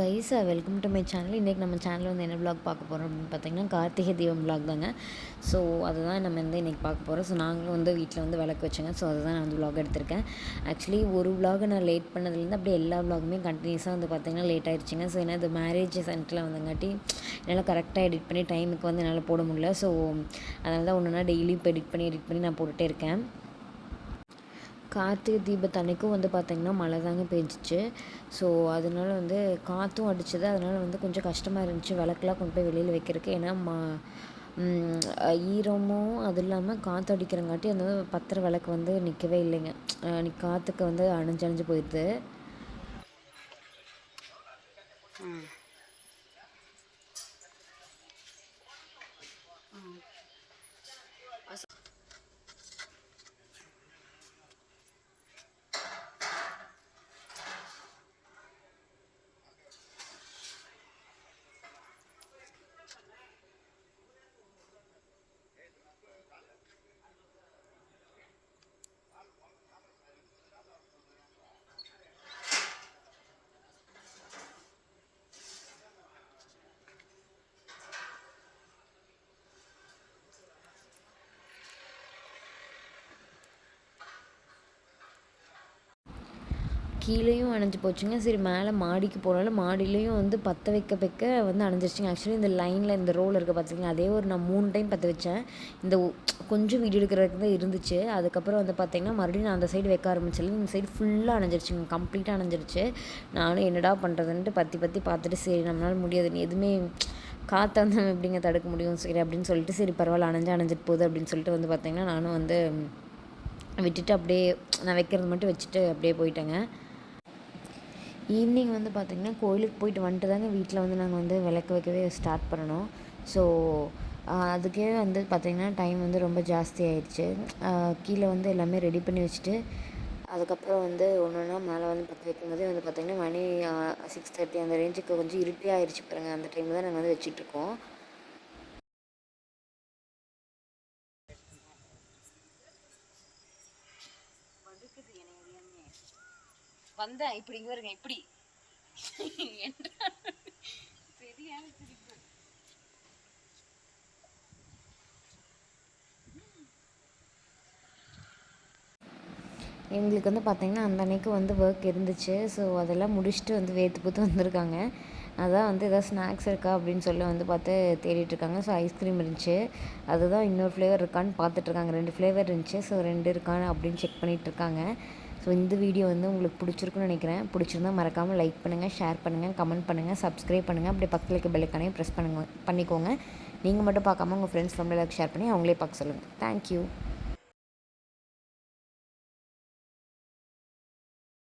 Guys, welcome to my channel. இன்றைக்கி நம்ம சேனலில் வந்து என்ன விலாக் பார்க்க போகிறோம் அப்படின்னு பார்த்தீங்கன்னா, கார்த்திகை தீபம் விலாக் தாங்க. ஸோ அதுதான் நம்ம வந்து இன்றைக்கி பார்க்க போகிறோம். ஸோ நாங்களும் வந்து வீட்டில் வந்து விளக்கு வச்சோங்க. ஸோ அதுதான் நான் வந்து விலாக் எடுத்திருக்கேன். ஆக்சுவலி ஒரு விலாக் நான் லேட் பண்ணதுலேருந்து அப்படியே எல்லா விலாகுமே கண்டினியூஸாக வந்து பார்த்திங்கன்னா லேட் ஆகிடுச்சிங்க. ஸோ ஏன்னா இது மேரேஜ் சென்டரில் வந்தங்காட்டி என்னால் கரெக்டாக எடிட் பண்ணி டைமுக்கு வந்து என்னால் போட முடியல. ஸோ அதனால தான் ஒன்றுனா டெய்லியும் இப்போ எடிட் பண்ணி நான் போட்டுகிட்டே இருக்கேன். கார்த்திகை தீபத்தன்னைக்கும் வந்து பார்த்திங்கன்னா மழை தாங்க பெஞ்சிச்சு. ஸோ அதனால வந்து காற்றும் அடிச்சது. அதனால் வந்து கொஞ்சம் கஷ்டமாக இருந்துச்சு விளக்குலாம் கொண்டு போய் வெளியில் வைக்கிறதுக்கு. ஏன்னா ஈரமும் அது இல்லாமல் காற்று அடிக்கிறங்காட்டி அந்த பத்திர விளக்கு வந்து நிற்கவே இல்லைங்க. காற்றுக்கு வந்து அணைஞ்சு போயிடுது. கீழேயும் அணைஞ்சு போச்சுங்க. சரி மேலே மாடிக்கு போனாலும் மாடியிலையும் வந்து பற்ற வைக்க வந்து அணைஞ்சிருச்சுங்க. ஆக்சுவலி இந்த லைனில் இந்த ரோல் இருக்க பார்த்திங்கன்னா அதே ஒரு நான் 3 டைம் பற்ற வச்சேன். இந்த கொஞ்சம் வீடியோ எடுக்கிறதுக்கு தான் இருந்துச்சு. அதுக்கப்புறம் வந்து பார்த்திங்கன்னா மறுபடியும் நான் அந்த சைடு வைக்க ஆரம்பிச்சல இந்த சைடு ஃபுல்லாக அணைஞ்சிருச்சுங்க. கம்ப்ளீட்டாக அணைஞ்சிருச்சு. நானும் என்னடா பண்ணுறதுன்ட்டு பற்றி பார்த்துட்டு சரி நம்மளால் முடியாது, நீ எதுவுமே காற்றை வந்து நம்ம எப்படிங்க தடுக்க முடியும், சரி அப்படின்னு சொல்லிட்டு சரி பரவாயில்ல அணைஞ்சிட்டு போகுது அப்படின்னு சொல்லிட்டு வந்து பார்த்திங்கன்னா நானும் வந்து விட்டுட்டு அப்படியே நான் வைக்கிறது மட்டும் வச்சுட்டு அப்படியே போயிட்டேங்க. ஈவினிங் வந்து பார்த்திங்கன்னா கோயிலுக்கு போயிட்டு வந்துட்டு தாங்க வீட்டில் வந்து நாங்கள் வந்து விளக்கு வைக்கவே ஸ்டார்ட் பண்ணணும். ஸோ அதுக்கே வந்து பார்த்திங்கன்னா டைம் வந்து ரொம்ப ஜாஸ்தி ஆயிடுச்சு. கீழே வந்து எல்லாமே ரெடி பண்ணி வச்சுட்டு அதுக்கப்புறம் வந்து ஒன்று மேலே வந்து பற்ற வைக்கும்போதே வந்து பார்த்திங்கன்னா மணி 6:30 அந்த ரேஞ்சுக்கு கொஞ்சம் இருட்டே ஆயிடுச்சு பாருங்கள். அந்த டைமில் தான் நாங்கள் வந்து வச்சிட்ருக்கோம். வந்தேன் இப்படி இங்கே வருங்க இப்படி சரியான சிரிப்பு. எங்களுக்கு வந்து பார்த்திங்கன்னா அந்த அன்னைக்கு வந்து ஒர்க் இருந்துச்சு. ஸோ அதெல்லாம் முடிச்சுட்டு வந்து வேர்த்து வந்திருக்காங்க. அதான் வந்து எதாவது ஸ்நாக்ஸ் இருக்கா அப்படின்னு சொல்லி வந்து பார்த்து தேடிட்டுருக்காங்க. ஸோ ஐஸ்கிரீம் இருந்துச்சு. அதுதான் இன்னொரு ஃப்ளேவர் இருக்கான்னு பார்த்துட்ருக்காங்க. 2 ஃப்ளேவர் இருந்துச்சு. ஸோ 2 இருக்கான்னு அப்படின்னு செக் பண்ணிகிட்ருக்காங்க. ஸோ இந்த வீடியோ வந்து உங்களுக்கு பிடிச்சிருக்குன்னு நினைக்கிறேன். பிடிச்சிருந்தா மறக்காமல் லைக் பண்ணுங்கள், ஷேர் பண்ணுங்கள், கமெண்ட் பண்ணுங்கள், சப்ஸ்கிரைப் பண்ணுங்கள். அப்படியே பக்கத்தில் இருக்க பெல் ஐக்கானையும் ப்ரெஸ் பண்ணிக்கோங்க. நீங்கள் மட்டும் பார்க்காம உங்கள் ஃப்ரெண்ட்ஸ் ஃபேமிலிக்கு ஷேர் பண்ணி அவங்களே பார்க்க சொல்லுங்கள். தேங்க்யூ.